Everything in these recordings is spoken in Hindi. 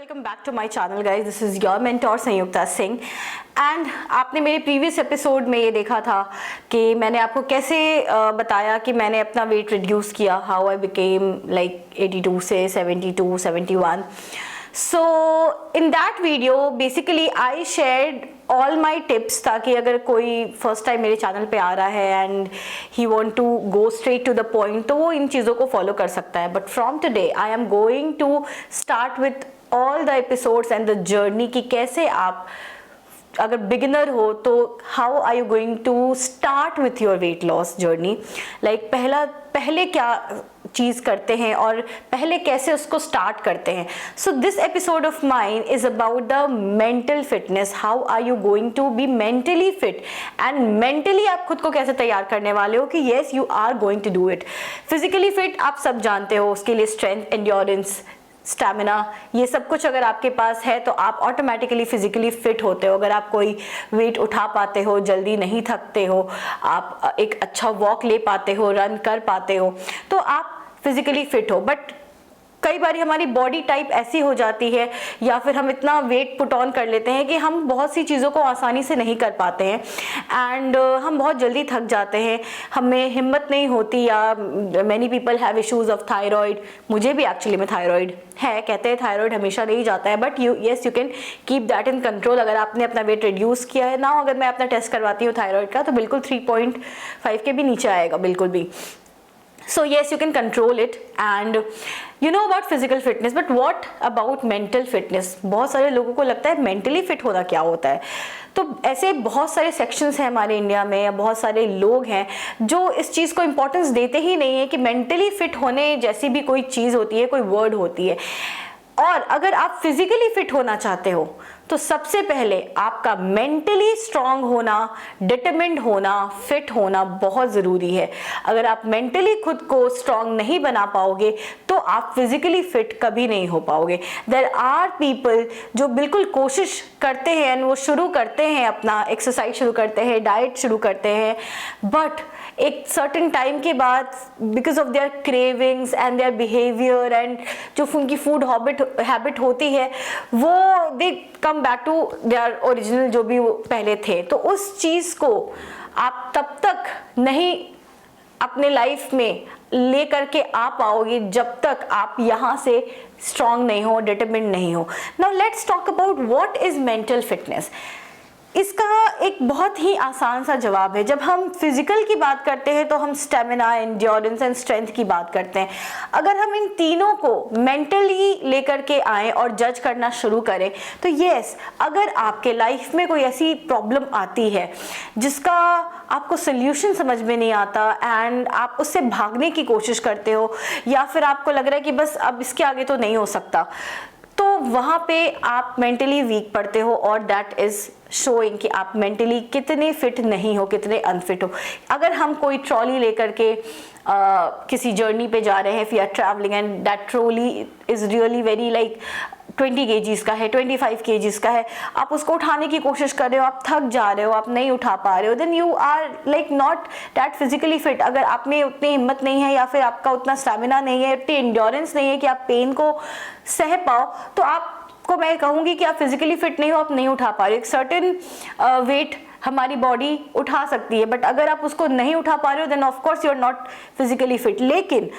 Welcome back to my channel guys, this is your mentor Sanyukta Singh. And आपने मेरे प्रीवियस एपिसोड में ये देखा था कि मैंने आपको कैसे बताया कि मैंने अपना वेट रिड्यूस किया, हाउ आई बिकेम लाइक 82 से 72, 71। So in that video basically I shared all my tips, ताकि अगर कोई फर्स्ट टाइम मेरे चैनल पे आ रहा है and he want to go straight to the point, तो वो इन चीज़ों को फॉलो कर सकता है। But from today I am going to start with all the episodes and the journey कि कैसे आप अगर बिगिनर हो तो how are you going to start with your weight loss journey. Like पहले क्या चीज़ करते हैं और पहले कैसे उसको स्टार्ट करते हैं। So this episode of mine is about the mental fitness, how are you going to be mentally fit and mentally आप खुद को कैसे तैयार करने वाले हो कि yes you are going to do it. Physically fit आप सब जानते हो, उसके लिए स्ट्रेंथ, एंड्योरेंस, स्टैमिना, ये सब कुछ अगर आपके पास है तो आप ऑटोमेटिकली फिजिकली फिट होते हो। अगर आप कोई वेट उठा पाते हो, जल्दी नहीं थकते हो, आप एक अच्छा वॉक ले पाते हो, रन कर पाते हो, तो आप फिजिकली फिट हो। बट कई बार हमारी बॉडी टाइप ऐसी हो जाती है या फिर हम इतना वेट पुट ऑन कर लेते हैं कि हम बहुत सी चीज़ों को आसानी से नहीं कर पाते हैं एंड हम बहुत जल्दी थक जाते हैं, हमें हिम्मत नहीं होती। या many people have issues of thyroid, मुझे भी एक्चुअली में थायराइड है। कहते हैं थायराइड हमेशा नहीं जाता है, but you can keep that in control अगर आपने अपना वेट रिड्यूस किया है ना। अगर मैं अपना टेस्ट करवाती हूँ थायराइड का तो बिल्कुल 3.5 के भी नीचे आएगा, बिल्कुल भी। So yes, you can control it and you know about physical fitness, but what about mental fitness? बहुत सारे लोगों को लगता है mentally fit होना क्या होता है। तो ऐसे बहुत सारे सेक्शंस हैं हमारे इंडिया में, या बहुत सारे लोग हैं जो इस चीज़ को इम्पोर्टेंस देते ही नहीं है कि मेंटली फिट होने जैसी भी कोई चीज़ होती है, कोई वर्ड होती है। और अगर आप फिजिकली फिट होना चाहते हो तो सबसे पहले आपका मेंटली स्ट्रांग होना, डिटरमिन्ड होना, फिट होना बहुत ज़रूरी है। अगर आप मेंटली खुद को स्ट्रांग नहीं बना पाओगे तो आप फिजिकली फिट कभी नहीं हो पाओगे। देयर आर पीपल जो बिल्कुल कोशिश करते हैं एंड वो शुरू करते हैं, अपना एक्सरसाइज शुरू करते हैं, डाइट शुरू करते हैं, बट एक सर्टेन टाइम के बाद because of their cravings and their behaviour and जो उनकी फूड हैबिट होती है, वो they come back to their original जो भी वो पहले थे। तो उस चीज़ को आप तब तक नहीं अपने लाइफ में ले करके आ पाओगे जब तक आप यहाँ से स्ट्रांग नहीं हो, डिटरमिन्ड नहीं हो। Now let's talk about what is mental fitness. इसका एक बहुत ही आसान सा जवाब है। जब हम फिजिकल की बात करते हैं तो हम स्टेमिना, एंड्योरेंस एंड स्ट्रेंथ की बात करते हैं। अगर हम इन तीनों को मेंटली लेकर के आए और जज करना शुरू करें तो यस, अगर आपके लाइफ में कोई ऐसी प्रॉब्लम आती है जिसका आपको सोल्यूशन समझ में नहीं आता एंड आप उससे भागने की कोशिश करते हो, या फिर आपको लग रहा है कि बस अब इसके आगे तो नहीं हो सकता, तो वहाँ पे आप मेंटली वीक पड़ते हो और दैट इज शोइंग कि आप मेंटली कितने फिट नहीं हो, कितने अनफिट हो। अगर हम कोई ट्रॉली लेकर के किसी जर्नी पे जा रहे हैं, we are travelling and that trolley is really very like 20 kgs का है, 25 kgs का है, आप उसको उठाने की कोशिश कर रहे हो, आप थक जा रहे हो, आप नहीं उठा पा रहे हो, then you are like not that physically fit. अगर आप में उतनी हिम्मत नहीं है या फिर आपका उतना स्टैमिना नहीं है, उतनी एंड्योरेंस नहीं है कि आप पेन को सह पाओ, तो आपको मैं कहूँगी कि आप फिजिकली फिट नहीं हो, आप नहीं उठा पा रहे हो। एक सर्टेन वेट हमारी बॉडी उठा सकती है, बट अगर आप उसको नहीं उठा पा रहे हो then of course you are not physically fit. लेकिन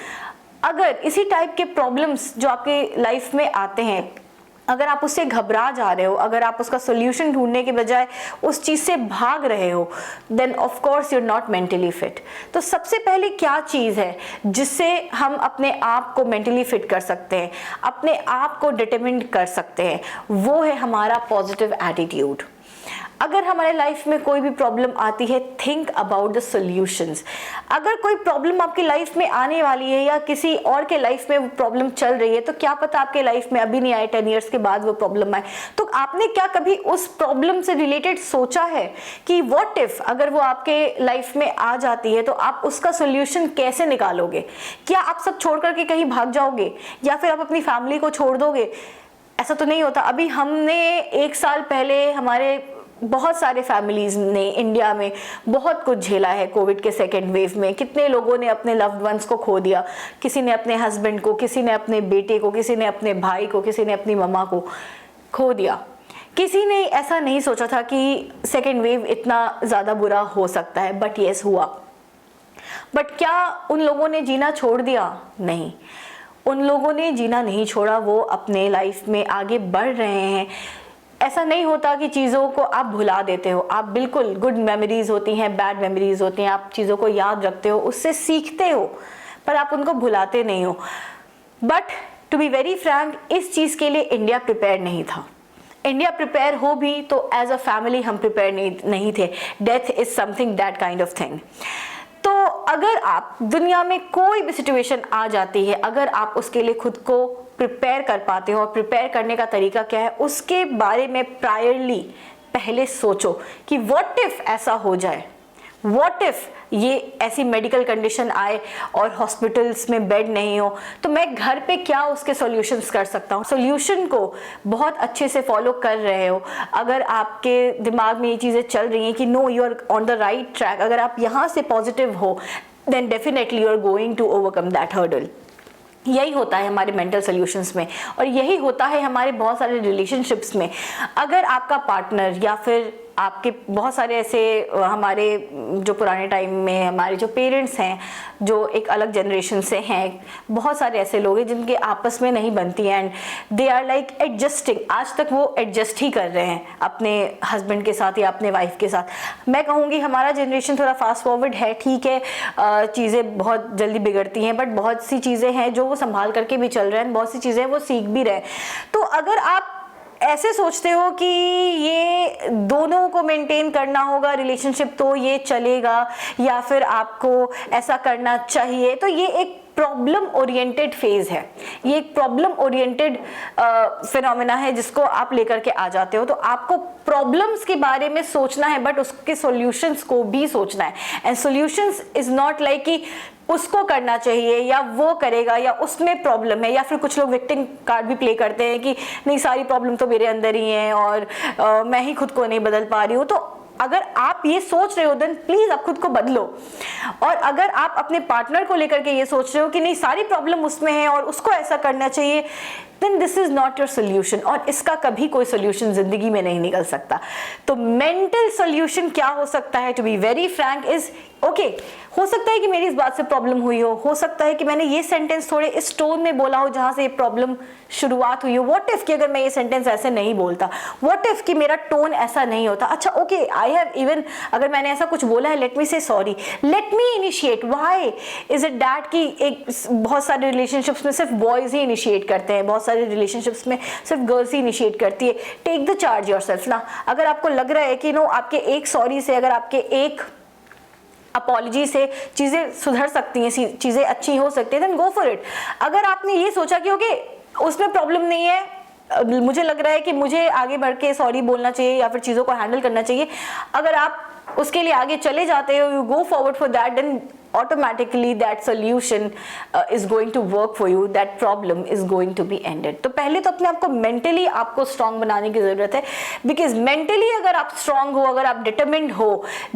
अगर इसी टाइप के प्रॉब्लम्स जो आपके लाइफ में आते हैं, अगर आप उससे घबरा जा रहे हो, अगर आप उसका सोल्यूशन ढूंढने के बजाय उस चीज़ से भाग रहे हो, then of course you are not mentally fit. तो सबसे पहले क्या चीज़ है जिससे हम अपने आप को मेंटली फिट कर सकते हैं, अपने आप को डिटरमिन्ड कर सकते हैं, वो है हमारा पॉजिटिव एटीट्यूड। अगर हमारे लाइफ में कोई भी प्रॉब्लम आती है, थिंक अबाउट द सॉल्यूशंस। अगर कोई प्रॉब्लम आपकी लाइफ में आने वाली है या किसी और के लाइफ में वो प्रॉब्लम चल रही है, तो क्या पता आपके लाइफ में अभी नहीं आए, 10 years के बाद वो प्रॉब्लम आए, तो आपने क्या कभी उस प्रॉब्लम से रिलेटेड सोचा है कि व्हाट इफ अगर वो आपके लाइफ में आ जाती है तो आप उसका सोल्यूशन कैसे निकालोगे? क्या आप सब छोड़ करके कहीं भाग जाओगे या फिर आप अपनी फैमिली को छोड़ दोगे? ऐसा तो नहीं होता। अभी हमने 1 साल पहले हमारे बहुत सारे फैमिलीज ने इंडिया में बहुत कुछ झेला है कोविड के सेकेंड वेव में। कितने लोगों ने अपने लव्ड वंस को खो दिया, किसी ने अपने हस्बैंड को, किसी ने अपने बेटे को, किसी ने अपने भाई को, किसी ने अपनी मम्मा को खो दिया। किसी ने ऐसा नहीं सोचा था कि सेकेंड वेव इतना ज़्यादा बुरा हो सकता है, बट येस हुआ। बट क्या उन लोगों ने जीना छोड़ दिया? नहीं, उन लोगों ने जीना नहीं छोड़ा, वो अपने लाइफ में आगे बढ़ रहे हैं। ऐसा नहीं होता कि चीज़ों को आप भुला देते हो, आप बिल्कुल, गुड मेमोरीज होती हैं, बैड मेमोरीज होती हैं, आप चीज़ों को याद रखते हो, उससे सीखते हो, पर आप उनको भुलाते नहीं हो। But to be very frank, इस चीज़ के लिए इंडिया प्रिपेयर नहीं था। इंडिया प्रिपेयर हो भी तो एज अ फैमिली हम प्रिपेयर नहीं थे। Death is something that kind of thing. तो अगर आप दुनिया में कोई भी सिचुएशन आ जाती है, अगर आप उसके लिए खुद को प्रिपेयर कर पाते हो, और प्रिपेयर करने का तरीका क्या है उसके बारे में प्रायरली पहले सोचो कि व्हाट इफ ऐसा हो जाए, व्हाट इफ ये ऐसी मेडिकल कंडीशन आए और हॉस्पिटल्स में बेड नहीं हो, तो मैं घर पे क्या उसके सॉल्यूशंस कर सकता हूँ। सॉल्यूशन को बहुत अच्छे से फॉलो कर रहे हो, अगर आपके दिमाग में ये चीज़ें चल रही हैं कि no you are on the right track, अगर आप यहाँ से पॉजिटिव हो, then definitely you are going to overcome that hurdle. यही होता है हमारे मेंटल सॉल्यूशंस में, और यही होता है हमारे बहुत सारे रिलेशनशिप्स में। अगर आपका पार्टनर या फिर आपके बहुत सारे ऐसे, हमारे जो पुराने टाइम में हमारे जो पेरेंट्स हैं, जो एक अलग जनरेशन से हैं, बहुत सारे ऐसे लोग हैं जिनके आपस में नहीं बनती है, and they are like adjusting. आज तक वो एडजस्ट ही कर रहे हैं अपने हस्बैंड के साथ या अपने वाइफ के साथ। मैं कहूँगी हमारा जनरेशन थोड़ा फास्ट फॉरवर्ड है, ठीक है, चीज़ें बहुत जल्दी बिगड़ती हैं, बट बहुत सी चीज़ें हैं जो वो संभाल करके भी चल रहे हैं, बहुत सी चीज़ें वो सीख भी रहे हैं। तो अगर आप ऐसे सोचते हो कि ये दोनों को मेंटेन करना होगा रिलेशनशिप तो ये चलेगा, या फिर आपको ऐसा करना चाहिए, तो ये एक प्रॉब्लम ओरिएंटेड फेज है, ये एक प्रॉब्लम ओरिएंटेड फिनोमेना है जिसको आप लेकर के आ जाते हो। तो आपको प्रॉब्लम्स के बारे में सोचना है, बट उसके सॉल्यूशंस को भी सोचना है। And solutions is not like कि उसको करना चाहिए या वो करेगा या उसमें प्रॉब्लम है, या फिर कुछ लोग विक्टिम कार्ड भी प्ले करते हैं कि नहीं सारी प्रॉब्लम तो मेरे अंदर ही है और मैं ही खुद को नहीं बदल पा रही हूँ। तो अगर आप ये सोच रहे हो देन प्लीज आप खुद को बदलो। और अगर आप अपने पार्टनर को लेकर के ये सोच रहे हो कि नहीं सारी प्रॉब्लम उसमें है और उसको ऐसा करना चाहिए, then this is not your solution, और इसका कभी कोई सोल्यूशन जिंदगी में नहीं निकल सकता। तो मेंटल सोल्यूशन क्या हो सकता है, to be very frank, is okay, हो सकता है कि मेरी इस बात से प्रॉब्लम हुई हो सकता है कि मैंने ये सेंटेंस थोड़े इस टोन में बोला हो जहां से ये प्रॉब्लम शुरुआत हुई हो। व्हाट इफ कि अगर मैं ये सेंटेंस ऐसे नहीं बोलता, व्हाट इफ कि मेरा टोन ऐसा नहीं होता। अच्छा ओके, आई हैव इवन, अगर मैंने ऐसा कुछ बोला है, लेट मी से sorry, let me initiate. Why is it that कि एक बहुत सारे रिलेशनशिप्स में सिर्फ बॉयज ही इनिशिएट करते हैं, बहुत सारे रिलेशनशिप्स में सिर्फ गर्ल्स ही इनिशिएट करती है। टेक द चार्ज योरसेल्फ ना। अगर आपको लग रहा है कि नो आपके एक सॉरी से, अगर आपके एक अपॉलॉजी से चीजें सुधर सकती हैं, चीजें अच्छी हो सकती है, देन गो फॉर इट। अगर आपने ये सोचा कि ओके उसमें प्रॉब्लम नहीं है, मुझे लग रहा है कि मुझे आगे बढ़ के सॉरी बोलना चाहिए या फिर चीजों को हैंडल करना चाहिए, अगर आप उसके लिए आगे चले जाते हो, you go forward for that, then automatically that solution is going to work for you, that problem is going to be ended। तो पहले तो अपने आप को mentally आपको strong बनाने की जरूरत है, because mentally अगर आप strong हो, अगर आप determined हो,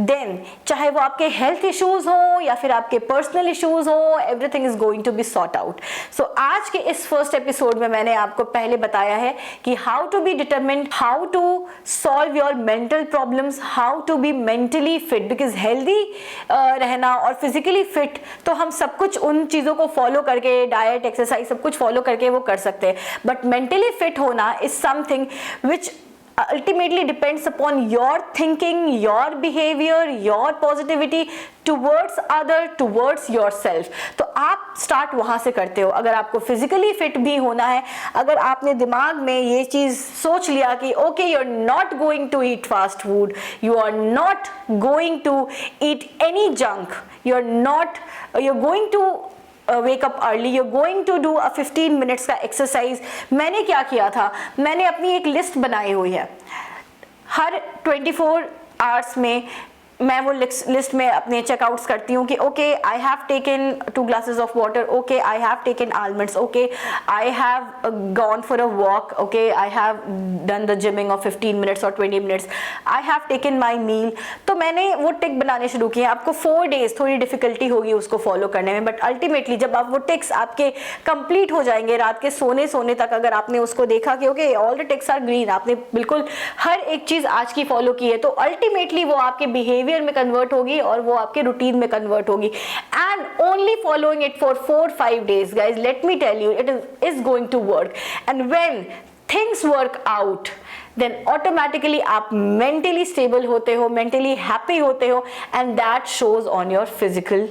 then चाहे वो आपके health issues हो या फिर आपके personal issues हो, everything is going to be sort out। So आज के इस first episode में मैंने आपको पहले बताया है कि how to be determined, how to solve your mental problems, how to be mentally fit, because healthy रहना और physically फिट तो हम सब कुछ उन चीजों को फॉलो करके, डाइट, एक्सरसाइज सब कुछ फॉलो करके वो कर सकते हैं, बट मेंटली फिट होना is something which ultimately depends upon your thinking, your behavior, your positivity towards other, towards yourself। तो आप स्टार्ट वहां से करते हो। अगर आपको फिजिकली फिट भी होना है, अगर आपने दिमाग में ये चीज सोच लिया कि okay you are not going to eat fast food, you are not going to eat any junk, you are going to wake up early, you're going to do a 15 minutes का एक्सरसाइज। मैंने क्या किया था, मैंने अपनी एक लिस्ट बनाई हुई है, हर 24 आवर्स में मैं वो लिस्ट में अपने चेकआउट्स करती हूँ कि okay I have taken 2 glasses of water, okay I have taken almonds, okay I have gone for a walk, okay I have done the gymming of 15 minutes और 20 minutes, I have taken my meal. तो मैंने वो टिक बनाने शुरू किए। आपको 4 days थोड़ी डिफिकल्टी होगी उसको फॉलो करने में, बट अल्टीमेटली जब आप वो टिक्स आपके कंप्लीट हो जाएंगे, रात के सोने तक अगर आपने उसको देखा कि okay all the ticks are green, आपने बिल्कुल हर एक चीज आज की फॉलो की है, तो अल्टीमेटली वो आपके बिहेवियर में कन्वर्ट होगी और वो आपके रूटीन में कन्वर्ट होगी। And only following it for 4-5 days guys, let me tell you it is going to work. And when things work out then automatically आप मेंटली स्टेबल होते हो, मेंटली हैप्पी होते हो, and that shows on your physical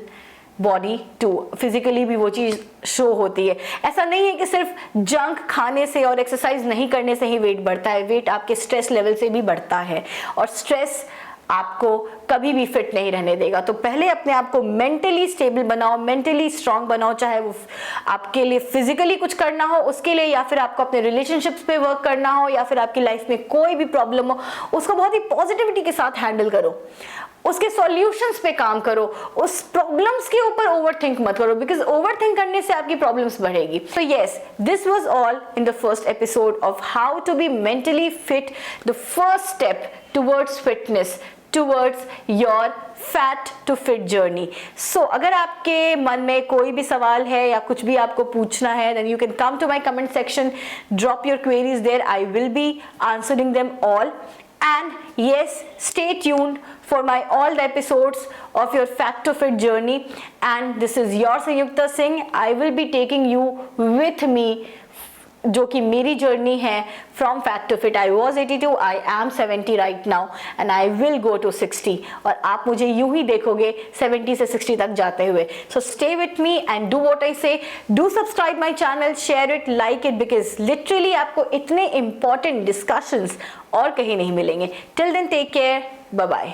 body too. Physically भी वो चीज शो होती है। ऐसा नहीं है कि सिर्फ जंक खाने से और एक्सरसाइज नहीं करने से ही वेट बढ़ता है, वेट आपके स्ट्रेस लेवल से भी बढ़ता है, और स्ट्रेस आपको कभी भी फिट नहीं रहने देगा। तो पहले अपने आप को मेंटली स्टेबल बनाओ, मेंटली स्ट्रांग बनाओ, चाहे वो आपके लिए फिजिकली कुछ करना हो उसके लिए, या फिर आपको अपने रिलेशनशिप्स पे वर्क करना हो, या फिर आपकी लाइफ में कोई भी प्रॉब्लम हो उसको बहुत ही पॉजिटिविटी के साथ हैंडल करो, उसके सॉल्यूशंस पे काम करो, उस प्रॉब्लम्स के ऊपर ओवरथिंक मत करो, बिकॉज ओवरथिंक करने से आपकी प्रॉब्लम्स बढ़ेगी। So yes, this was all in the first episode of how to be mentally fit, the first step towards fitness, towards your fat to fit journey. So अगर आपके मन में कोई भी सवाल है या कुछ भी आपको पूछना है, then you can come to my comment section, drop your queries there, I will be answering them all. And yes, stay tuned for my all the episodes of your Fat to Fit journey. And this is your Sanyukta Singh. I will be taking you with me, जो कि मेरी जर्नी है from fat to fit. I was 82, I am 70 right now, and I will go to 60, और आप मुझे यूं ही देखोगे 70 से 60 तक जाते हुए। So stay with me and do what I say, do subscribe my channel, share it, like it, because literally आपको इतने इंपॉर्टेंट डिस्कशंस और कहीं नहीं मिलेंगे। Till then take care, bye bye.